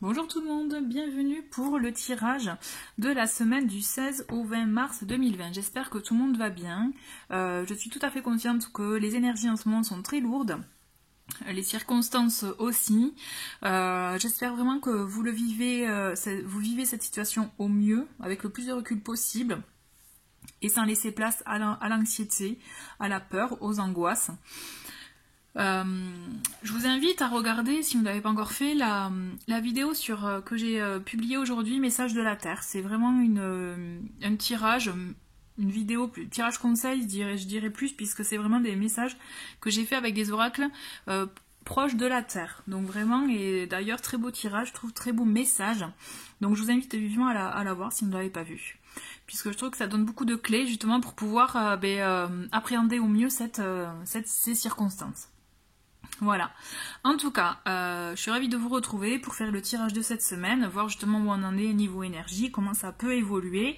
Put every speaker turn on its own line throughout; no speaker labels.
Bonjour tout le monde, bienvenue pour le tirage de la semaine du 16 au 20 mars 2020. J'espère que tout le monde va bien. Je suis tout à fait consciente que les énergies en ce moment sont très lourdes. Les circonstances aussi. J'espère vraiment que vous vivez cette situation au mieux, avec le plus de recul possible, et sans laisser place à l'anxiété, à la peur, aux angoisses. Je vous invite à regarder, si vous ne l'avez pas encore fait, la vidéo que j'ai publiée aujourd'hui, Message de la Terre. C'est vraiment un tirage, une vidéo, tirage conseil, je dirais plus, puisque c'est vraiment des messages que j'ai fait avec des oracles proches de la Terre. Donc vraiment, et d'ailleurs, très beau tirage, je trouve très beau message. Donc je vous invite vivement à la voir si vous ne l'avez pas vu. Puisque je trouve que ça donne beaucoup de clés, justement, pour pouvoir appréhender au mieux ces circonstances. Voilà, en tout cas, je suis ravie de vous retrouver pour faire le tirage de cette semaine, voir justement où on en est niveau énergie, comment ça peut évoluer.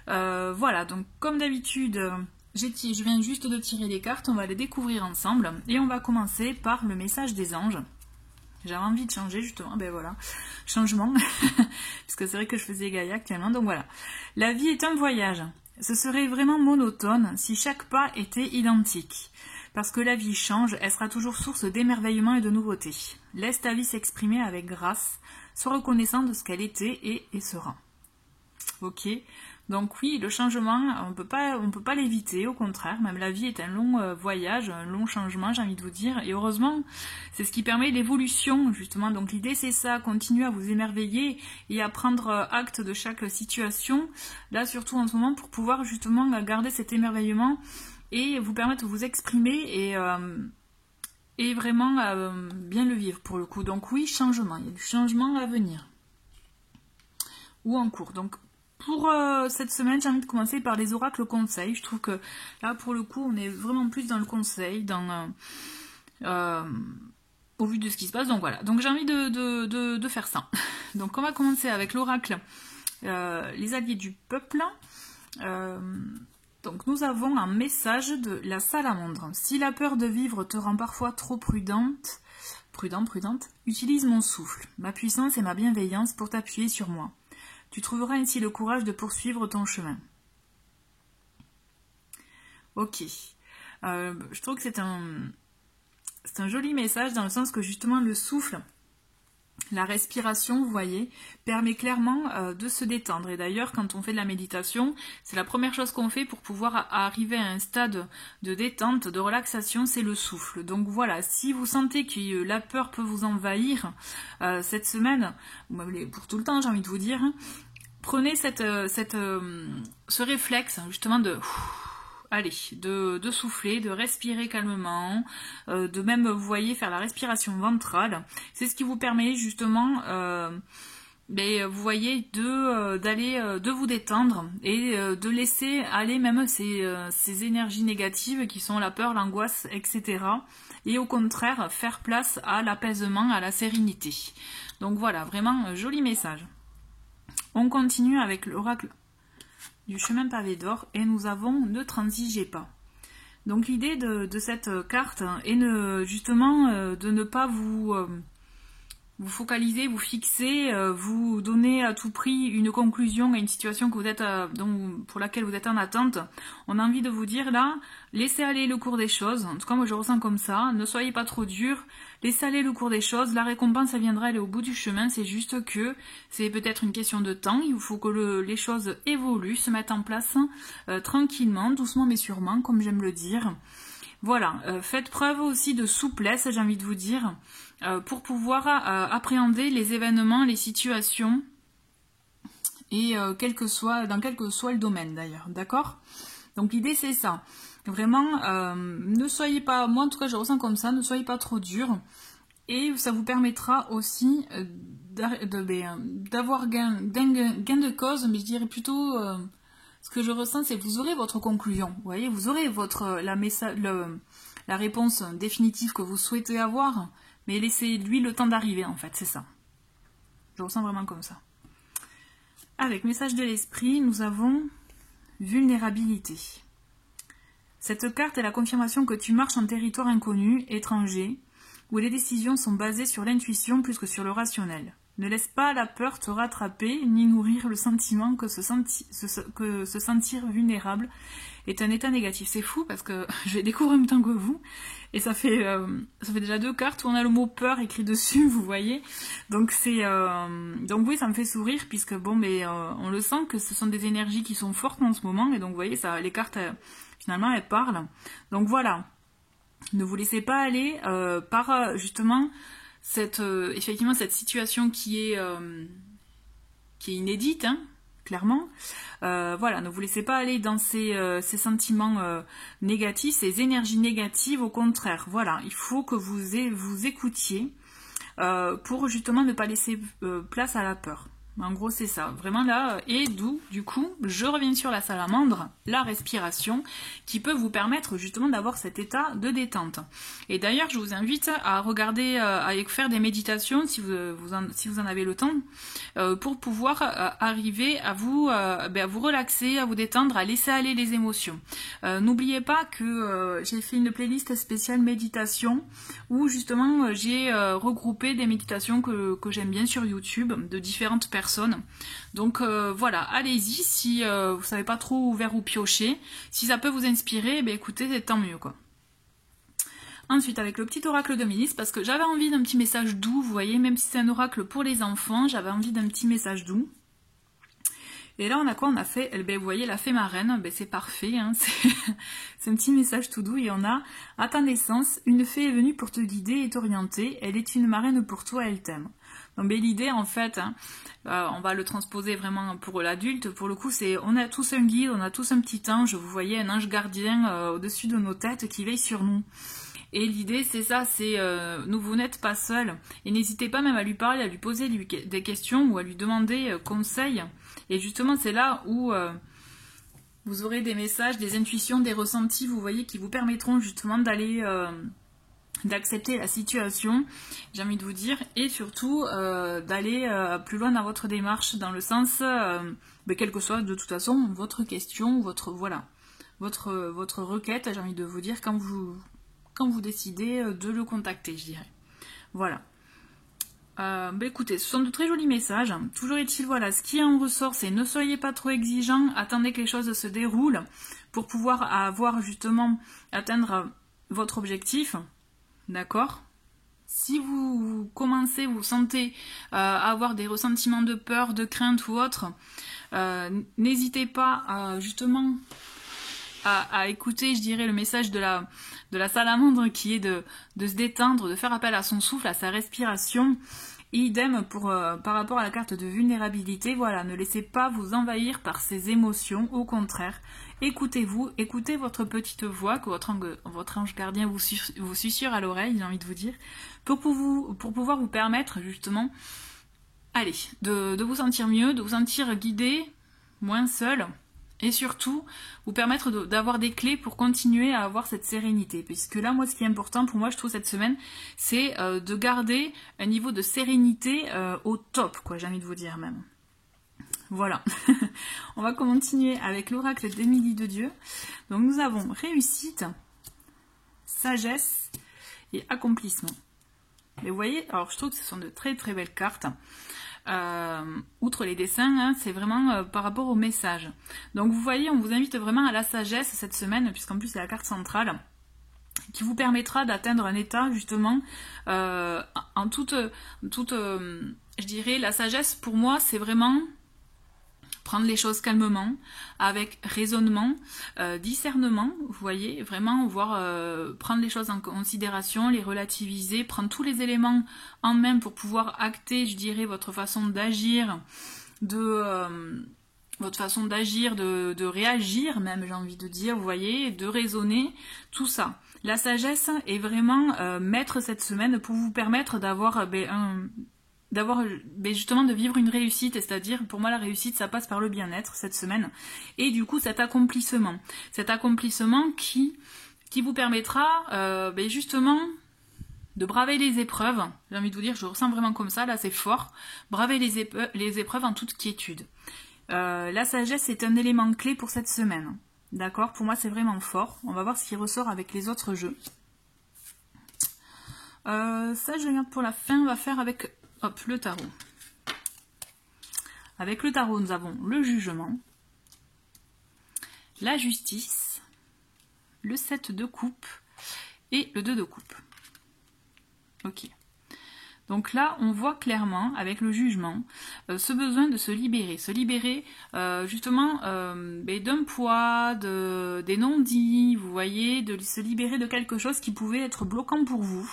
Voilà, donc comme d'habitude, je viens juste de tirer les cartes, on va les découvrir ensemble, et on va commencer par le message des anges. J'avais envie de changer justement, ben voilà, changement, parce que c'est vrai que je faisais Gaïa actuellement, donc voilà. La vie est un voyage, ce serait vraiment monotone si chaque pas était identique. Parce que la vie change, elle sera toujours source d'émerveillement et de nouveautés. Laisse ta vie s'exprimer avec grâce, sois reconnaissant de ce qu'elle était et sera. Ok, donc oui, le changement, on peut pas l'éviter, au contraire, même la vie est un long voyage, un long changement, j'ai envie de vous dire, et heureusement, c'est ce qui permet l'évolution, justement, donc l'idée c'est ça, continuer à vous émerveiller et à prendre acte de chaque situation, là surtout en ce moment, pour pouvoir justement garder cet émerveillement, et vous permettre de vous exprimer et vraiment bien le vivre pour le coup. Donc oui, changement, il y a du changement à venir. Ou en cours. Donc pour cette semaine, j'ai envie de commencer par les oracles conseils. Je trouve que là pour le coup, on est vraiment plus dans le conseil, au vu de ce qui se passe. Donc voilà, donc j'ai envie de faire ça. Donc on va commencer avec l'oracle les alliés du peuple. Donc nous avons un message de la salamandre. Si la peur de vivre te rend parfois trop prudente, utilise mon souffle, ma puissance et ma bienveillance pour t'appuyer sur moi. Tu trouveras ainsi le courage de poursuivre ton chemin. Ok. Je trouve que c'est un joli message dans le sens que justement le souffle, la respiration, vous voyez, permet clairement de se détendre. Et d'ailleurs, quand on fait de la méditation, c'est la première chose qu'on fait pour pouvoir arriver à un stade de détente, de relaxation, c'est le souffle. Donc voilà, si vous sentez que la peur peut vous envahir cette semaine, pour tout le temps, j'ai envie de vous dire, prenez ce réflexe justement de souffler, de respirer calmement, de même, vous voyez, faire la respiration ventrale. C'est ce qui vous permet justement, vous voyez, de vous détendre et de laisser aller même ces énergies négatives qui sont la peur, l'angoisse, etc. Et au contraire, faire place à l'apaisement, à la sérénité. Donc voilà, vraiment un joli message. On continue avec l'oracle du chemin pavé d'or et nous avons ne transigez pas. Donc l'idée de cette carte est justement de ne pas vous focaliser, vous fixer, vous donner à tout prix une conclusion à une situation que vous êtes pour laquelle vous êtes en attente. On a envie de vous dire là, laissez aller le cours des choses, en tout cas moi je ressens comme ça, ne soyez pas trop dur, laissez aller le cours des choses, la récompense elle viendra, elle est au bout du chemin, c'est juste que c'est peut-être une question de temps, il faut que les choses évoluent, se mettent en place tranquillement, doucement mais sûrement, comme j'aime le dire. Voilà, faites preuve aussi de souplesse, j'ai envie de vous dire, pour pouvoir appréhender les événements, les situations, et dans quel que soit le domaine d'ailleurs, d'accord? Donc l'idée c'est ça, vraiment, ne soyez pas, moi en tout cas je ressens comme ça, ne soyez pas trop dur, et ça vous permettra aussi d'avoir gain de cause, mais je dirais plutôt... ce que je ressens, c'est que vous aurez votre conclusion. Vous voyez, vous aurez la réponse définitive que vous souhaitez avoir, mais laissez-lui le temps d'arriver, en fait, c'est ça. Je ressens vraiment comme ça. Avec message de l'esprit, nous avons vulnérabilité. Cette carte est la confirmation que tu marches en territoire inconnu, étranger. où les décisions sont basées sur l'intuition plus que sur le rationnel. Ne laisse pas la peur te rattraper, ni nourrir le sentiment que se sentir vulnérable est un état négatif. C'est fou parce que je vais découvrir en même temps que vous, et ça fait déjà 2 cartes où on a le mot peur écrit dessus, vous voyez. Donc donc oui, ça me fait sourire puisque bon, mais on le sent que ce sont des énergies qui sont fortes en ce moment, et donc vous voyez, ça, les cartes finalement elles parlent. Donc voilà, ne vous laissez pas aller par justement effectivement cette situation qui est inédite, hein, clairement. Voilà, ne vous laissez pas aller dans ces sentiments négatifs, ces énergies négatives, au contraire. Voilà, il faut que vous écoutiez pour justement ne pas laisser place à la peur. En gros, c'est ça, vraiment là, et d'où, du coup, je reviens sur la salamandre, la respiration, qui peut vous permettre justement d'avoir cet état de détente. Et d'ailleurs, je vous invite à regarder, à faire des méditations, si vous en avez le temps, pour pouvoir arriver à vous relaxer, à vous détendre, à laisser aller les émotions. N'oubliez pas que j'ai fait une playlist spéciale méditation, où justement, j'ai regroupé des méditations que j'aime bien sur YouTube, de différentes personnes. Donc voilà, allez-y, si vous savez pas trop vers où piocher, si ça peut vous inspirer, ben écoutez, c'est tant mieux quoi. Ensuite, avec le petit oracle de Mélis, parce que j'avais envie d'un petit message doux, vous voyez, même si c'est un oracle pour les enfants, j'avais envie d'un petit message doux. Et là, on a quoi? On a fait, ben, vous voyez, la fée marraine, ben, c'est parfait, hein, c'est un petit message tout doux, et on a, à ta naissance, une fée est venue pour te guider et t'orienter, elle est une marraine pour toi, elle t'aime. Donc ben, l'idée, en fait, hein, on va le transposer vraiment pour l'adulte, pour le coup, c'est, on a tous un guide, on a tous un petit ange, vous voyez, un ange gardien au-dessus de nos têtes qui veille sur nous. Et l'idée, c'est ça, c'est vous n'êtes pas seul. Et n'hésitez pas même à lui parler, à lui poser des questions ou à lui demander conseil. Et justement, c'est là où vous aurez des messages, des intuitions, des ressentis, vous voyez, qui vous permettront justement d'aller, d'accepter la situation, j'ai envie de vous dire, et surtout d'aller plus loin dans votre démarche, dans le sens, quelle que soit de toute façon votre question, votre requête, j'ai envie de vous dire, quand vous décidez de le contacter, je dirais. Voilà. Écoutez, ce sont de très jolis messages. Toujours est-il, voilà, ce qui en ressort, c'est ne soyez pas trop exigeants, attendez que les choses se déroulent pour pouvoir atteindre votre objectif. D'accord? Si vous commencez, vous sentez avoir des ressentiments de peur, de crainte ou autre, n'hésitez pas justement à écouter, je dirais, le message de la salamandre qui est de se détendre, de faire appel à son souffle, à sa respiration. Idem par rapport à la carte de vulnérabilité, voilà, ne laissez pas vous envahir par ces émotions, au contraire, écoutez-vous, écoutez votre petite voix que votre ange gardien vous susurre à l'oreille, j'ai envie de vous dire, pour pouvoir vous permettre justement, allez, de vous sentir mieux, de vous sentir guidé, moins seul, et surtout vous permettre d'avoir des clés pour continuer à avoir cette sérénité. Puisque là, moi, ce qui est important pour moi, je trouve, cette semaine, c'est de garder un niveau de sérénité au top, quoi, j'ai envie de vous dire même. Voilà. On va continuer avec l'oracle d'Émilie de Dieu. Donc nous avons réussite, sagesse et accomplissement. Et vous voyez, alors je trouve que ce sont de très très belles cartes. Outre les dessins, hein, c'est vraiment par rapport au message. Donc vous voyez, on vous invite vraiment à la sagesse cette semaine, puisqu'en plus c'est la carte centrale, qui vous permettra d'atteindre un état justement en toute je dirais, la sagesse pour moi c'est vraiment prendre les choses calmement, avec raisonnement, discernement, vous voyez, vraiment prendre les choses en considération, les relativiser, prendre tous les éléments en main pour pouvoir acter, je dirais, votre façon d'agir, de réagir même, j'ai envie de dire, vous voyez, de raisonner, tout ça. La sagesse est vraiment maître cette semaine pour vous permettre d'avoir justement de vivre une réussite, c'est-à-dire pour moi la réussite ça passe par le bien-être cette semaine, et du coup cet accomplissement qui vous permettra justement de braver les épreuves, j'ai envie de vous dire, je ressens vraiment comme ça, là c'est fort, braver les épreuves en toute quiétude. La sagesse est un élément clé pour cette semaine, d'accord, pour moi c'est vraiment fort, on va voir ce qui ressort avec les autres jeux. Ça, je regarde pour la fin. On va faire avec hop, le tarot. Avec le tarot, nous avons le jugement, la justice, le 7 de coupe et le 2 de coupe. Ok. Donc là, on voit clairement, avec le jugement, ce besoin de se libérer justement d'un poids, des non-dits, vous voyez, de se libérer de quelque chose qui pouvait être bloquant pour vous.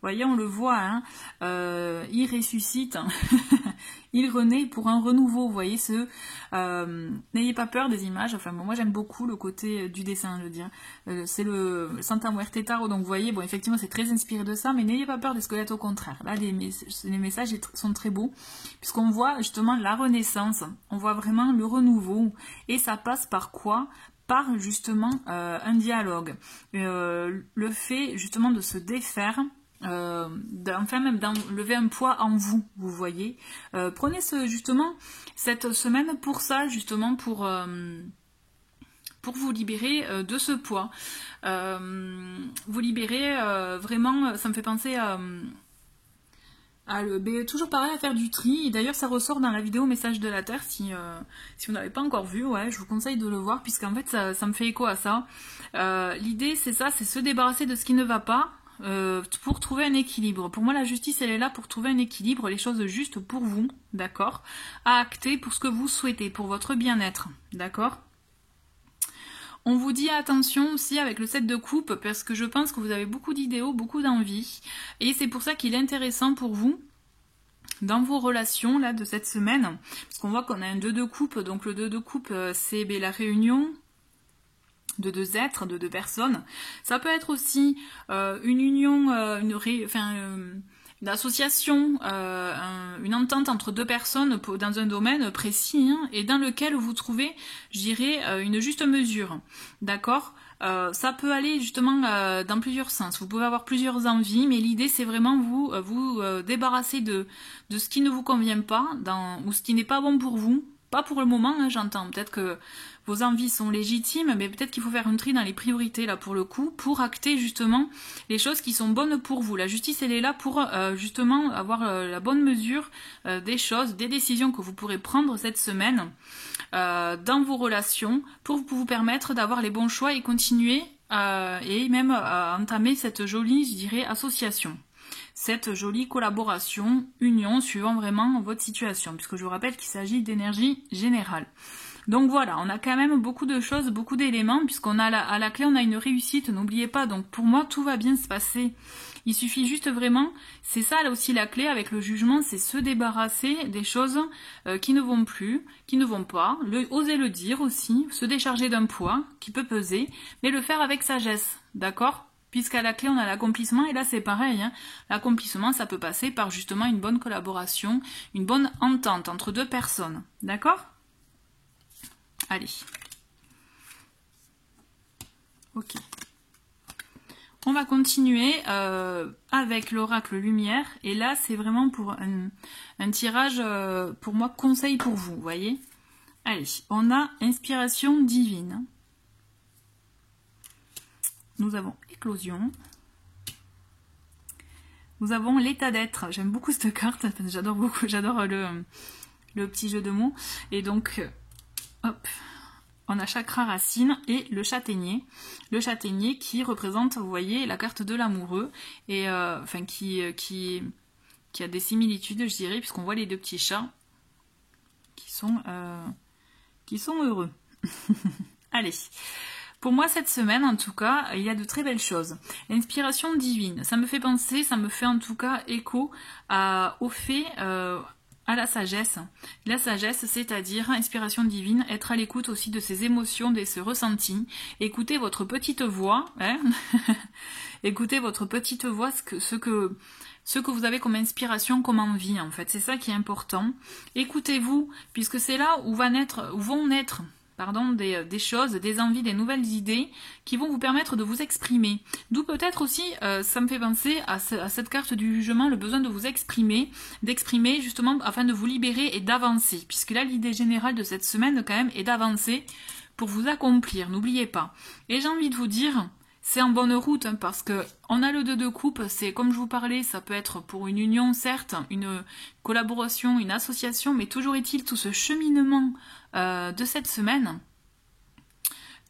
Vous voyez, on le voit, hein, il ressuscite, il renaît pour un renouveau, vous voyez, n'ayez pas peur des images, enfin bon, moi j'aime beaucoup le côté du dessin, je veux dire, c'est le Santa Muerte Tarot, donc vous voyez, bon effectivement c'est très inspiré de ça, mais n'ayez pas peur des squelettes, au contraire, là les messages sont très beaux, puisqu'on voit justement la renaissance, on voit vraiment le renouveau, et ça passe par quoi ? Par justement un dialogue, le fait justement de se défaire, enfin même d'enlever un poids en vous, vous voyez. Prenez justement cette semaine pour ça, justement pour vous libérer de ce poids. Vous libérer vraiment, ça me fait penser toujours pareil, à faire du tri. Et d'ailleurs ça ressort dans la vidéo Message de la Terre, si vous n'avez pas encore vu, ouais, je vous conseille de le voir, puisqu'en fait ça me fait écho à ça. L'idée c'est ça, c'est se débarrasser de ce qui ne va pas, pour trouver un équilibre. Pour moi la justice elle est là pour trouver un équilibre, les choses justes pour vous, d'accord, à acter pour ce que vous souhaitez, pour votre bien-être, d'accord. On vous dit attention aussi avec le 7 de coupe, parce que je pense que vous avez beaucoup d'idéaux, beaucoup d'envie, et c'est pour ça qu'il est intéressant pour vous dans vos relations là de cette semaine, parce qu'on voit qu'on a un 2 de coupe, donc le 2 de coupe c'est la réunion de deux êtres, de deux personnes. Ça peut être aussi une union, une association, une entente entre deux personnes dans un domaine précis, hein, et dans lequel vous trouvez, je dirais, une juste mesure. D'accord ? Ça peut aller justement dans plusieurs sens. Vous pouvez avoir plusieurs envies, mais l'idée c'est vraiment vous débarrasser de ce qui ne vous convient pas, ou ce qui n'est pas bon pour vous. Pas pour le moment, hein, j'entends. Peut-être que vos envies sont légitimes, mais peut-être qu'il faut faire un tri dans les priorités, là, pour le coup, pour acter, justement, les choses qui sont bonnes pour vous. La justice, elle est là pour, justement, avoir la bonne mesure des choses, des décisions que vous pourrez prendre cette semaine dans vos relations, pour vous permettre d'avoir les bons choix et continuer, et même entamer cette jolie, je dirais, association. Cette jolie collaboration, union, suivant vraiment votre situation, puisque je vous rappelle qu'il s'agit d'énergie générale. Donc voilà, on a quand même beaucoup de choses, beaucoup d'éléments, puisqu'on a à la clé, on a une réussite, n'oubliez pas, donc pour moi, tout va bien se passer. Il suffit juste vraiment, c'est ça là aussi la clé avec le jugement, c'est se débarrasser des choses qui ne vont plus, qui ne vont pas, oser le dire aussi, se décharger d'un poids qui peut peser, mais le faire avec sagesse, d'accord ? Puisqu'à la clé, on a l'accomplissement, et là c'est pareil, hein. L'accomplissement, ça peut passer par justement une bonne collaboration, une bonne entente entre deux personnes, d'accord ? Allez. Ok. On va continuer avec l'oracle lumière, et là c'est vraiment pour un tirage, pour moi, conseil pour vous, vous voyez ? Allez, on a inspiration divine. Nous avons éclosion. Nous avons l'état d'être. J'aime beaucoup cette carte. J'adore beaucoup. J'adore le petit jeu de mots. Et donc, hop, on a chakra racine et le châtaignier. Le châtaignier qui représente, vous voyez, la carte de l'amoureux. Et enfin, qui a des similitudes, je dirais, puisqu'on voit les deux petits chats qui sont heureux. Allez. Pour moi, cette semaine, en tout cas, il y a de très belles choses. L'inspiration divine, ça me fait penser, ça me fait en tout cas écho au fait, à la sagesse. La sagesse, c'est-à-dire inspiration divine, être à l'écoute aussi de ses émotions, de ses ressentis. Écoutez votre petite voix, hein. Écoutez votre petite voix, ce que vous avez comme inspiration, comme envie, en fait. C'est ça qui est important. Écoutez-vous, puisque c'est là où vont naître des choses, des envies, des nouvelles idées qui vont vous permettre de vous exprimer. D'où peut-être aussi, ça me fait penser à cette carte du jugement, le besoin de vous exprimer, d'exprimer justement afin de vous libérer et d'avancer. Puisque là, l'idée générale de cette semaine quand même est d'avancer pour vous accomplir, n'oubliez pas. Et j'ai envie de vous dire, c'est en bonne route, hein, parce que on a le 2 de coupe, c'est comme je vous parlais, ça peut être pour une union, certes, une collaboration, une association, mais toujours est-il tout ce cheminement de cette semaine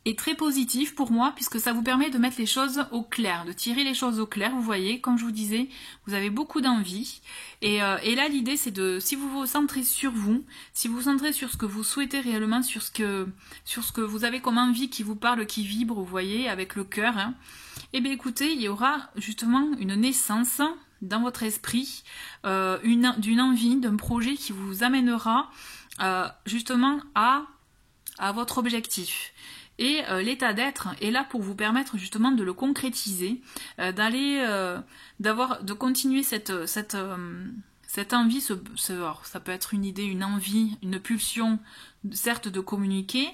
est très positif pour moi, puisque ça vous permet de mettre les choses au clair, de tirer les choses au clair. Vous voyez, comme je vous disais, vous avez beaucoup d'envie. Et là, l'idée, c'est de, si vous vous centrez sur vous, si vous vous centrez sur ce que vous souhaitez réellement, sur ce que vous avez comme envie qui vous parle, qui vibre, vous voyez, avec le cœur, hein, et bien écoutez, il y aura justement une naissance dans votre esprit, d'une envie, d'un projet qui vous amènera justement à votre objectif. Et l'état d'être est là pour vous permettre justement de le concrétiser, de continuer cette envie, alors, ça peut être une idée, une envie, une pulsion, certes de communiquer,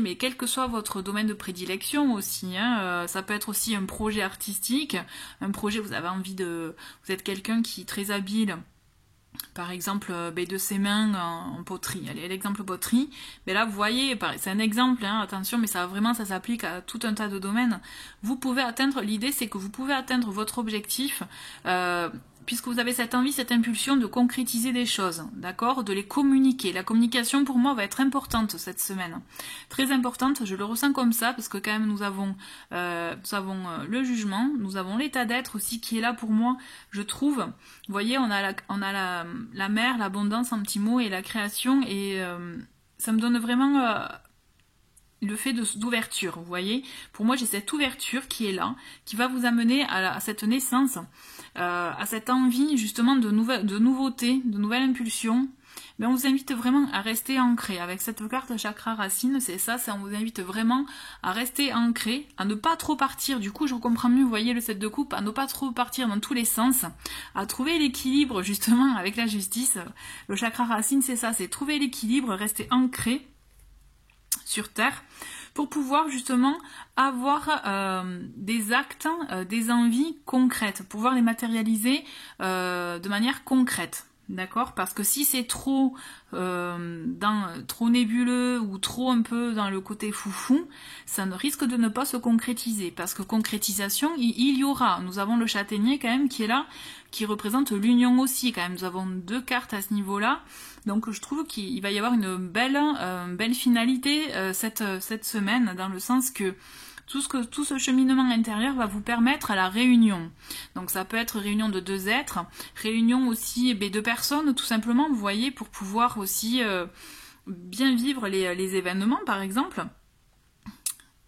mais quel que soit votre domaine de prédilection aussi, hein, ça peut être aussi un projet artistique, un projet, vous êtes quelqu'un qui est très habile, par exemple de ses mains en poterie, allez, l'exemple poterie, mais là vous voyez, c'est un exemple, hein, attention, mais ça s'applique à tout un tas de domaines. Vous pouvez atteindre, l'idée c'est que vous pouvez atteindre votre objectif, puisque vous avez cette envie, cette impulsion de concrétiser des choses, d'accord, de les communiquer. La communication pour moi va être importante cette semaine, très importante, je le ressens comme ça, parce que quand même nous avons le jugement, nous avons l'état d'être aussi qui est là pour moi, je trouve. Vous voyez, on a la mer, l'abondance en petits mots et la création, et ça me donne vraiment le fait d'ouverture, vous voyez. Pour moi, j'ai cette ouverture qui est là, qui va vous amener à cette naissance, à cette envie justement de nouveautés, de nouvelles impulsions. Mais on vous invite vraiment à rester ancré. Avec cette carte chakra racine, c'est ça, on vous invite vraiment à rester ancré, à ne pas trop partir. Du coup, je comprends mieux, vous voyez le 7 de coupe, à ne pas trop partir dans tous les sens, à trouver l'équilibre justement avec la justice. Le chakra racine, c'est ça, c'est trouver l'équilibre, rester ancré sur Terre, pour pouvoir justement avoir des actes, des envies concrètes, pouvoir les matérialiser de manière concrète. D'accord? Parce que si c'est trop nébuleux ou trop un peu dans le côté foufou, ça ne risque de ne pas se concrétiser. Parce que concrétisation, il y aura. Nous avons le châtaignier quand même qui est là, qui représente l'union aussi quand même. Nous avons 2 cartes à ce niveau-là. Donc je trouve qu'il va y avoir une belle finalité cette semaine, dans le sens que tout ce cheminement intérieur va vous permettre à la réunion. Donc ça peut être réunion de 2 êtres, réunion aussi de personnes, tout simplement, vous voyez, pour pouvoir aussi bien vivre les événements, par exemple,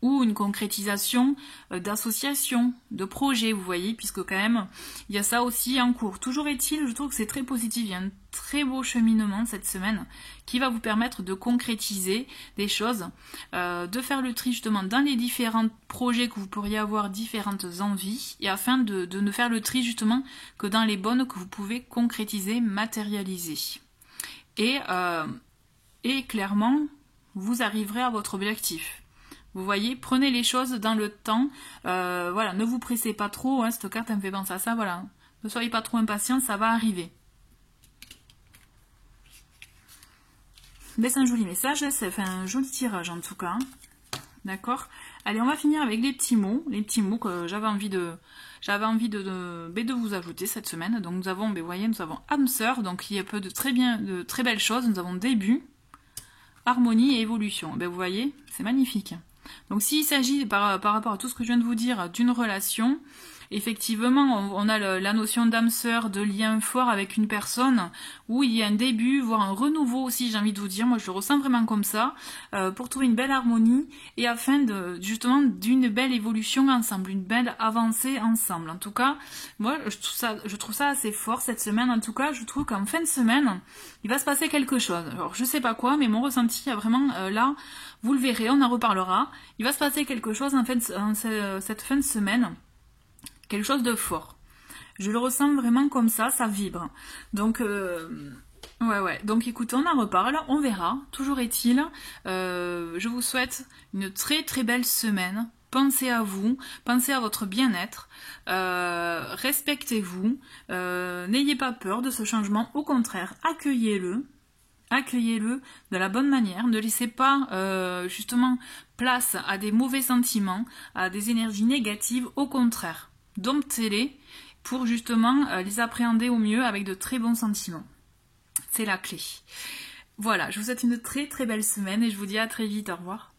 ou une concrétisation d'associations, de projets, vous voyez, puisque quand même, il y a ça aussi en cours. Toujours est-il, je trouve que c'est très positif, il y a un très beau cheminement cette semaine qui va vous permettre de concrétiser des choses, de faire le tri justement dans les différents projets que vous pourriez avoir, différentes envies, et afin de ne faire le tri justement que dans les bonnes que vous pouvez concrétiser, matérialiser. Et clairement, vous arriverez à votre objectif. Vous voyez, prenez les choses dans le temps, voilà, ne vous pressez pas trop, hein, cette carte elle me fait penser à ça, voilà, ne soyez pas trop impatient, ça va arriver. Mais c'est un joli message, c'est fait un joli tirage en tout cas, d'accord. Allez, on va finir avec les petits mots que j'avais envie de vous ajouter cette semaine. Donc nous avons, vous voyez, nous avons âme sœur, donc il y a peu de très belles choses, nous avons début, harmonie et évolution. Vous voyez, c'est magnifique. Donc s'il s'agit, par rapport à tout ce que je viens de vous dire, d'une relation, effectivement, on a la notion d'âme sœur, de lien fort avec une personne, où il y a un début, voire un renouveau aussi, j'ai envie de vous dire, moi je le ressens vraiment comme ça, pour trouver une belle harmonie, et afin justement d'une belle évolution ensemble, une belle avancée ensemble. En tout cas, moi je trouve ça assez fort cette semaine. En tout cas, je trouve qu'en fin de semaine, il va se passer quelque chose. Alors je sais pas quoi, mais mon ressenti est vraiment là, vous le verrez, on en reparlera. Il va se passer quelque chose en cette fin de semaine, quelque chose de fort. Je le ressens vraiment comme ça vibre. Donc, ouais. Donc écoutez, on en reparle, on verra. Toujours est-il, je vous souhaite une très très belle semaine. Pensez à vous, pensez à votre bien-être, respectez-vous, n'ayez pas peur de ce changement, au contraire, accueillez-le. accueillez-le de la bonne manière, ne laissez pas justement place à des mauvais sentiments, à des énergies négatives, au contraire, domptez-les pour justement les appréhender au mieux avec de très bons sentiments. C'est la clé. Voilà, je vous souhaite une très très belle semaine et je vous dis à très vite, au revoir.